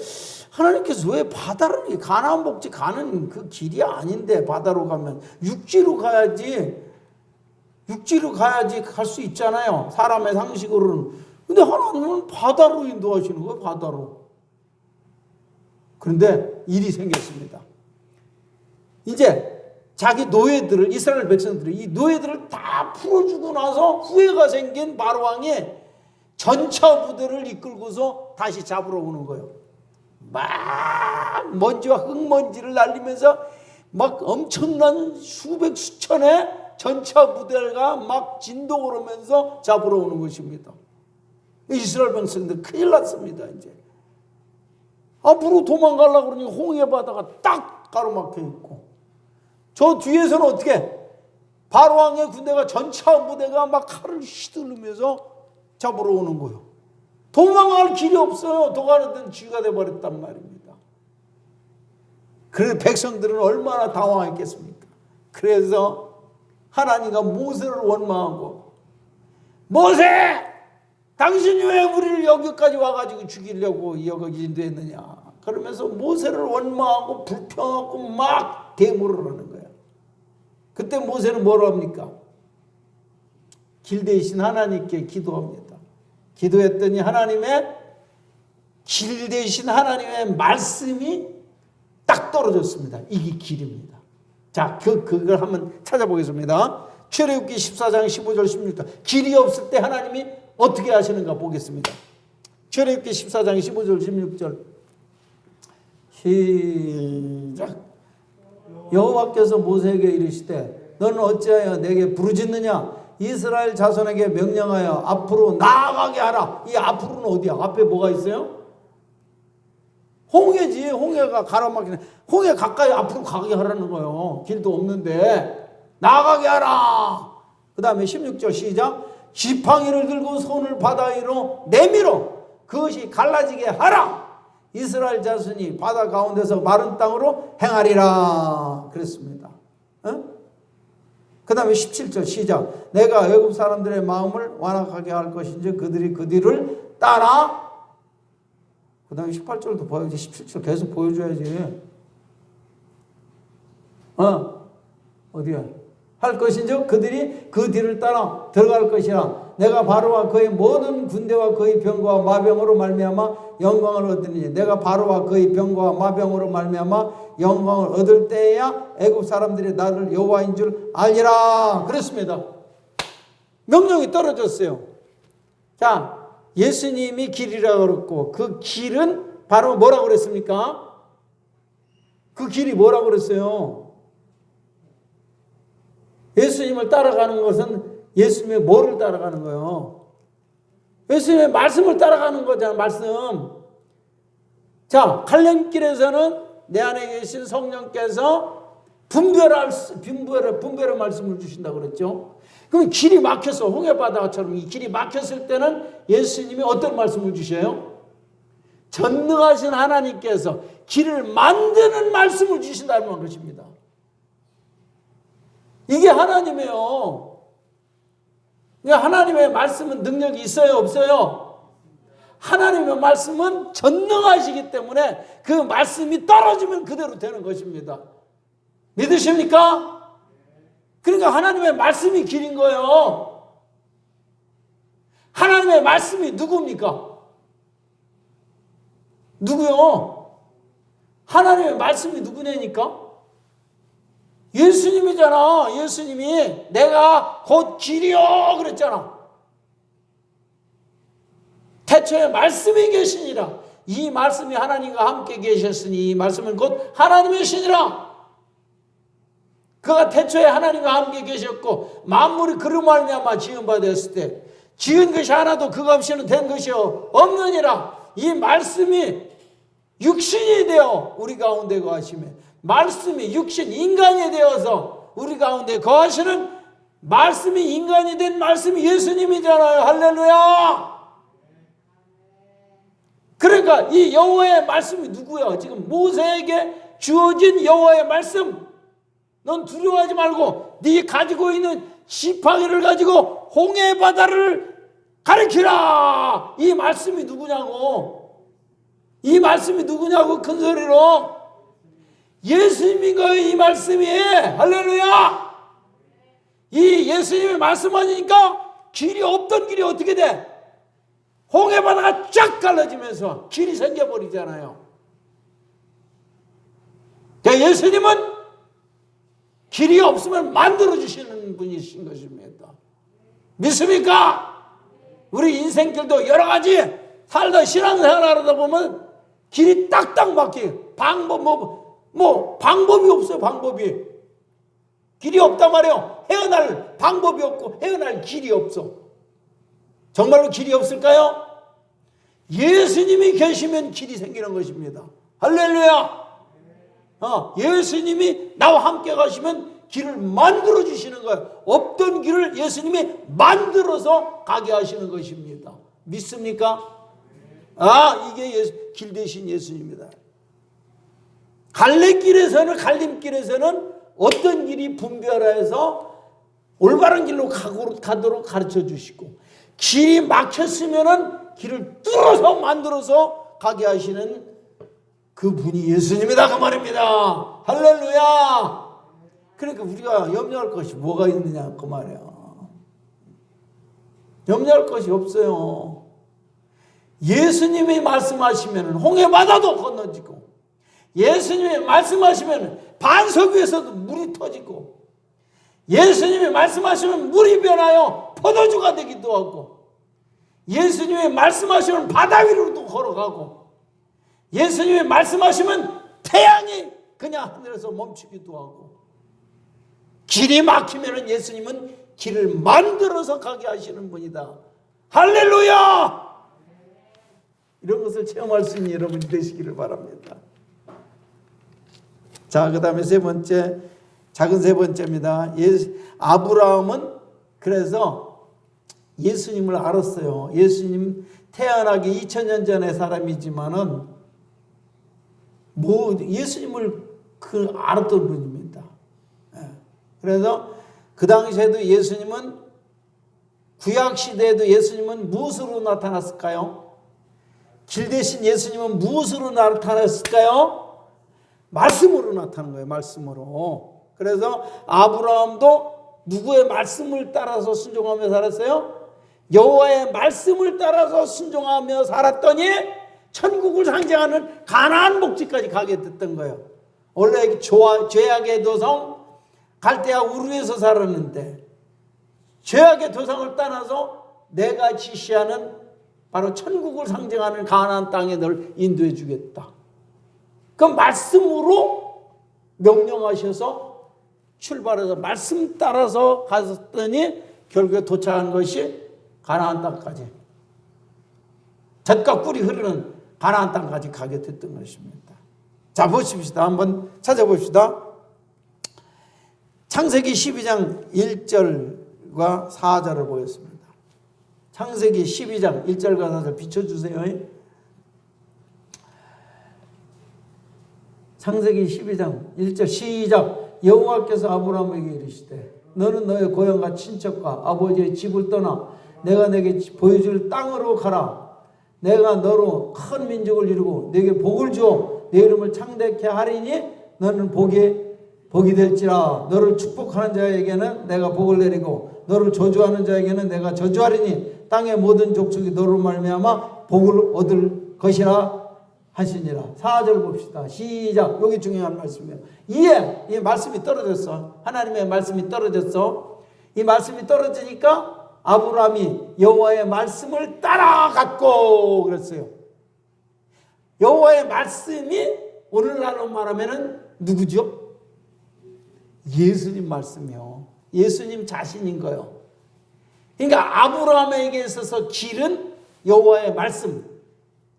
S1: 하나님께서 왜 바다로 가나안 복지 가는 그 길이 아닌데 바다로 가면 육지로 가야지 갈 수 있잖아요. 사람의 상식으로는. 근데 하나님은 바다로 인도하시는 거예요. 바다로. 그런데 일이 생겼습니다. 이제 자기 노예들을 이스라엘 백성들이 이 노예들을 다 풀어주고 나서 후회가 생긴 바로왕이 전차 부대를 이끌고서 다시 잡으러 오는 거예요. 막 먼지와 흙먼지를 날리면서 막 엄청난 수백 수천의 전차 부대가 막 진동을 하면서 잡으러 오는 것입니다. 이스라엘 백성들 큰일 났습니다. 이제 앞으로 도망가려고 그러니 홍해 바다가 딱 가로막혀 있고 저 뒤에서는 어떻게 바로왕의 군대가 전차 부대가 막 칼을 휘두르면서 잡으러 오는 거예요. 도망갈 길이 없어요. 도가니든 쥐가 돼버렸단 말입니다. 그래서 백성들은 얼마나 당황했겠습니까? 그래서 하나님과 모세를 원망하고 모세! 당신이 왜 우리를 여기까지 와가지고 죽이려고 여기 인도했느냐. 그러면서 모세를 원망하고 불평하고 막 대물을 하는 거예요. 그때 모세는 뭐라 합니까? 길 대신 하나님께 기도합니다. 기도했더니 하나님의 길 대신 하나님의 말씀이 딱 떨어졌습니다. 이게 길입니다. 자, 그걸 한번 찾아보겠습니다. 출애굽기 14장 15절 16절. 길이 없을 때 하나님이 어떻게 하시는가 보겠습니다. 출애굽기 14장 15절 16절. 시작. 여호와께서 모세에게 이르시되 너는 어찌하여 내게 부르짖느냐. 이스라엘 자손에게 명령하여 앞으로 나아가게 하라. 이 앞으로는 어디야? 앞에 뭐가 있어요? 홍해지. 홍해가 가로막히네. 홍해 가까이 앞으로 가게 하라는 거예요. 길도 없는데 나아가게 하라. 그 다음에 16절 시작. 지팡이를 들고 손을 바다 위로 내밀어 그것이 갈라지게 하라. 이스라엘 자손이 바다 가운데서 마른 땅으로 행하리라. 그랬습니다. 그 다음에 17절 시작. 내가 애굽 사람들의 마음을 완악하게 할 것인지 그들이 그 뒤를 따라. 그 다음에 18절도 보여야지. 17절 계속 보여줘야지. 어디야? 할 것인지 그들이 그 뒤를 따라 들어갈 것이라. 내가 바로와 그의 모든 군대와 그의 병거와 마병으로 말미암아 영광을 얻으니 내가 바로와 그의 병거와 마병으로 말미암아 영광을 얻을 때에야 애굽 사람들이 나를 여호와인 줄 알리라. 그랬습니다. 명령이 떨어졌어요. 자, 예수님이 길이라고 그랬고 그 길은 바로 뭐라고 그랬습니까? 그 길이 뭐라고 그랬어요? 예수님을 따라가는 것은 예수님의 뭐를 따라가는 거예요? 예수님의 말씀을 따라가는 거잖아. 말씀. 자, 갈림길에서는 내 안에 계신 성령께서 분별의 말씀을 주신다고 그랬죠. 그럼 길이 막혀서 홍해바다처럼 이 길이 막혔을 때는 예수님이 어떤 말씀을 주셔요? 전능하신 하나님께서 길을 만드는 말씀을 주신다는 것입니다. 이게 하나님이에요. 하나님의 말씀은 능력이 있어요, 없어요? 하나님의 말씀은 전능하시기 때문에 그 말씀이 떨어지면 그대로 되는 것입니다. 믿으십니까? 그러니까 하나님의 말씀이 길인 거예요. 하나님의 말씀이 누굽니까? 누구요? 하나님의 말씀이 누구냐니까? 예수님이잖아. 예수님이 내가 곧 길이요 그랬잖아. 태초에 말씀이 계시니라. 이 말씀이 하나님과 함께 계셨으니 이 말씀은 곧 하나님이시니라. 그가 태초에 하나님과 함께 계셨고 만물이 그로 말미암아 지은 바 되었을 때 지은 것이 하나도 그가 없이는 된 것이 없느니라. 이 말씀이 육신이 되어 우리 가운데 거하시며 말씀이 육신 인간이 되어서 우리 가운데 거하시는 말씀이 인간이 된 말씀이 예수님이잖아요. 할렐루야. 그러니까 이 여호와의 말씀이 누구야? 지금 모세에게 주어진 여호와의 말씀. 넌 두려워하지 말고 네 가지고 있는 지팡이를 가지고 홍해 바다를 가리키라. 이 말씀이 누구냐고. 이 말씀이 누구냐고 큰 소리로. 예수님인가요? 이 말씀이. 할렐루야. 이 예수님의 말씀하니까 길이 없던 길이 어떻게 돼? 홍해 바다가 쫙 갈라지면서 길이 생겨버리잖아요. 그러니까 예수님은 길이 없으면 만들어주시는 분이신 것입니다. 믿습니까? 우리 인생길도 여러 가지 살다 신앙생활하다 보면 길이 딱딱 막히고 방법이 없어요. 방법이. 길이 없단 말이에요. 헤어날 방법이 없고 헤어날 길이 없어. 정말로 길이 없을까요? 예수님이 계시면 길이 생기는 것입니다. 할렐루야. 예수님이 나와 함께 가시면 길을 만들어 주시는 거예요. 없던 길을 예수님이 만들어서 가게 하시는 것입니다. 믿습니까? 이게 길 대신 예수님이다. 갈림길에서는 어떤 길이 분별해서 올바른 길로 가도록 가르쳐 주시고 길이 막혔으면은 길을 뚫어서 만들어서 가게 하시는 그 분이 예수님이다 그 말입니다. 할렐루야. 그러니까 우리가 염려할 것이 뭐가 있느냐 그 말이야. 염려할 것이 없어요. 예수님이 말씀하시면 홍해바다도 건너지고 예수님이 말씀하시면 반석 위에서도 물이 터지고 예수님이 말씀하시면 물이 변하여 포도주가 되기도 하고 예수님이 말씀하시면 바다 위로도 걸어가고 예수님이 말씀하시면 태양이 그냥 하늘에서 멈추기도 하고 길이 막히면 예수님은 길을 만들어서 가게 하시는 분이다. 할렐루야. 이런 것을 체험할 수 있는 여러분이 되시기를 바랍니다. 자, 그 다음에 세 번째, 작은 세 번째입니다. 아브라함은 그래서 예수님을 알았어요. 예수님 태어나기 2000년 전의 사람이지만은 예수님을 알았던 분입니다. 그래서 그 당시에도 예수님은 구약 시대에도 예수님은 무엇으로 나타났을까요? 길 대신 예수님은 무엇으로 나타났을까요? 말씀으로 나타난 거예요. 말씀으로. 그래서 아브라함도 누구의 말씀을 따라서 순종하며 살았어요? 여호와의 말씀을 따라서 순종하며 살았더니 천국을 상징하는 가나안 목지까지 가게 됐던 거예요. 원래 죄악의 도성 갈대아 우르에서 살았는데 죄악의 도상을 떠나서 내가 지시하는 바로 천국을 상징하는 가나안 땅에 널 인도해 주겠다. 그 말씀으로 명령하셔서 출발해서 말씀 따라서 갔더니 결국에 도착한 것이 가나안 땅까지, 젖과 꿀이 흐르는 가나안 땅까지 가게 됐던 것입니다. 자, 보십시다. 한번 찾아봅시다. 창세기 12장 1절과 4절을 보겠습니다. 창세기 12장 1절과 4절 비춰주세요. 창세기 12장 1절 시작. 여호와께서 아브라함에게 이르시되 너는 너의 고향과 친척과 아버지의 집을 떠나 내가 내게 보여줄 땅으로 가라. 내가 너로 큰 민족을 이루고 내게 복을 주어 내 이름을 창대케 하리니 너는 복이 될지라. 너를 축복하는 자에게는 내가 복을 내리고 너를 저주하는 자에게는 내가 저주하리니 땅의 모든 족속이 너로 말미암아 복을 얻을 것이라 하시니라. 4절 봅시다. 시작. 여기 중요한 말씀이에요. 이 말씀이 떨어졌어. 하나님의 말씀이 떨어졌어. 이 말씀이 떨어지니까 아브라함이 여호와의 말씀을 따라갔고 그랬어요. 여호와의 말씀이 오늘날로 말하면은 누구죠? 예수님 말씀이요. 예수님 자신인 거예요. 그러니까 아브라함에게 있어서 길은 여호와의 말씀.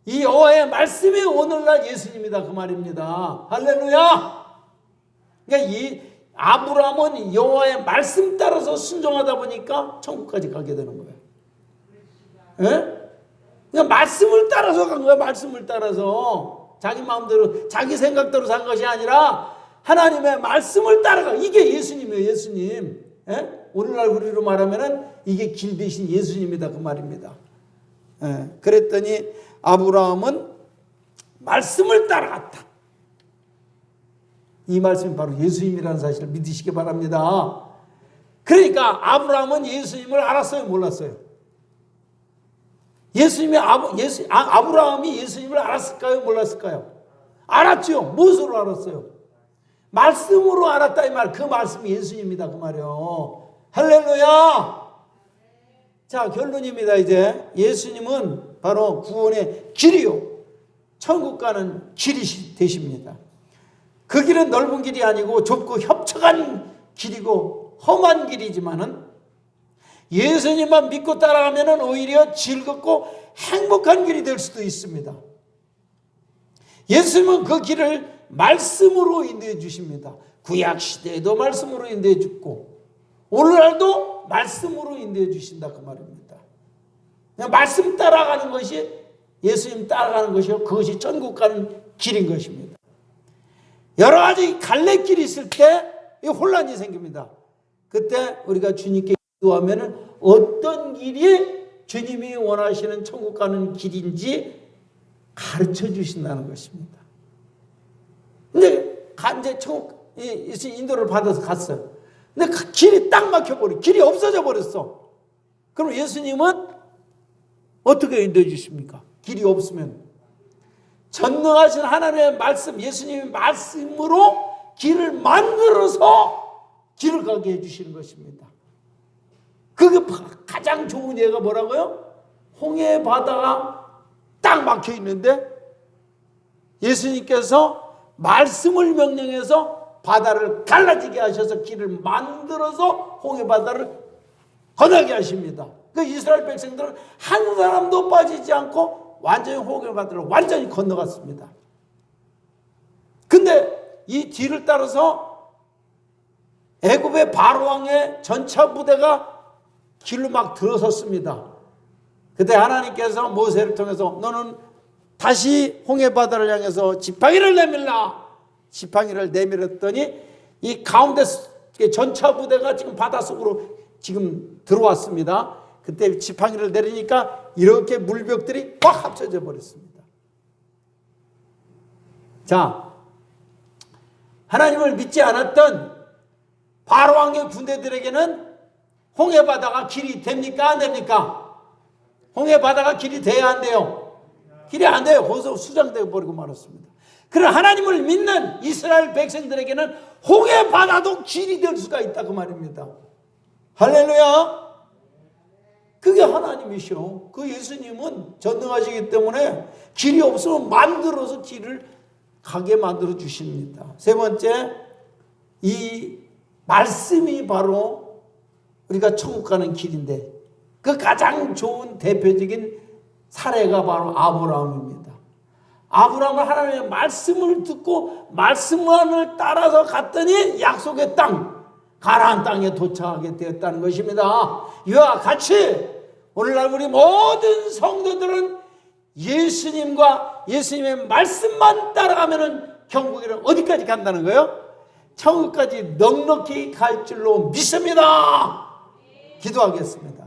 S1: 이 여호와의 말씀이 오늘날 예수님이다 그 말입니다. 할렐루야. 그러니까 이 아브라함은 여호와의 말씀 따라서 순종하다 보니까 천국까지 가게 되는 거예요. 예? 그러니까 말씀을 따라서 간 거예요. 말씀을 따라서 자기 마음대로 자기 생각대로 산 것이 아니라 하나님의 말씀을 따라가. 이게 예수님이에요. 예수님. 예? 오늘날 우리로 말하면은 이게 길 대신 예수님이다 그 말입니다. 예. 그랬더니 아브라함은 말씀을 따라갔다. 이 말씀이 바로 예수님이라는 사실을 믿으시기 바랍니다. 그러니까 아브라함은 예수님을 알았어요? 몰랐어요? 아브라함이 예수님을 알았을까요? 몰랐을까요? 알았죠. 무엇으로 알았어요? 말씀으로 알았다 이 말. 그 말씀이 예수님이다 그 말이요. 할렐루야. 자, 결론입니다. 이제 예수님은 바로 구원의 길이요, 천국 가는 길이 되십니다. 그 길은 넓은 길이 아니고 좁고 협착한 길이고 험한 길이지만은 예수님만 믿고 따라가면은 오히려 즐겁고 행복한 길이 될 수도 있습니다. 예수님은 그 길을 말씀으로 인도해 주십니다. 구약 시대에도 말씀으로 인도해 주고 오늘날도 말씀으로 인도해 주신다 그 말입니다. 그냥 말씀 따라가는 것이 예수님 따라가는 것이요, 그것이 천국 가는 길인 것입니다. 여러 가지 갈래길이 있을 때 혼란이 생깁니다. 그때 우리가 주님께 기도하면은 어떤 길이 주님이 원하시는 천국 가는 길인지 가르쳐 주신다는 것입니다. 근데 이제 천국 인도를 받아서 갔어요. 근데 그 길이 딱 막혀버려. 길이 없어져 버렸어. 그럼 예수님은 어떻게 인도해 주십니까? 길이 없으면 전능하신 하나님의 말씀, 예수님의 말씀으로 길을 만들어서 길을 가게 해주시는 것입니다. 그게 가장 좋은 예가 뭐라고요? 홍해 바다가 딱 막혀 있는데 예수님께서 말씀을 명령해서 바다를 갈라지게 하셔서 길을 만들어서 홍해 바다를 건너게 하십니다. 그 이스라엘 백성들은 한 사람도 빠지지 않고 완전히 홍해 바다를 완전히 건너갔습니다. 근데 이 뒤를 따라서 애굽의 바로 왕의 전차 부대가 길로 막 들어섰습니다. 그때 하나님께서 모세를 통해서 너는 다시 홍해 바다를 향해서 지팡이를 내밀라. 지팡이를 내밀었더니 이 가운데 전차 부대가 지금 바닷속으로 지금 들어왔습니다. 그때 지팡이를 내리니까 이렇게 물벽들이 확 합쳐져 버렸습니다. 자, 하나님을 믿지 않았던 바로 왕의 군대들에게는 홍해 바다가 길이 됩니까? 안 됩니까? 홍해 바다가 길이 돼야 안 돼요? 길이 안 돼요. 거기서 수장되어 버리고 말았습니다. 그러나 하나님을 믿는 이스라엘 백성들에게는 홍해 바다도 길이 될 수가 있다 그 말입니다. 할렐루야. 그게 하나님이시오. 그 예수님은 전능하시기 때문에 길이 없으면 만들어서 길을 가게 만들어 주십니다. 세 번째, 이 말씀이 바로 우리가 천국 가는 길인데 그 가장 좋은 대표적인 사례가 바로 아브라함입니다. 아브라함은 하나님의 말씀을 듣고 말씀만을 따라서 갔더니 약속의 땅, 가나안 땅에 도착하게 되었다는 것입니다. 이와 같이 오늘날 우리 모든 성도들은 예수님과 예수님의 말씀만 따라가면은 천국에는 어디까지 간다는 거예요? 천국까지 넉넉히 갈 줄로 믿습니다. 기도하겠습니다.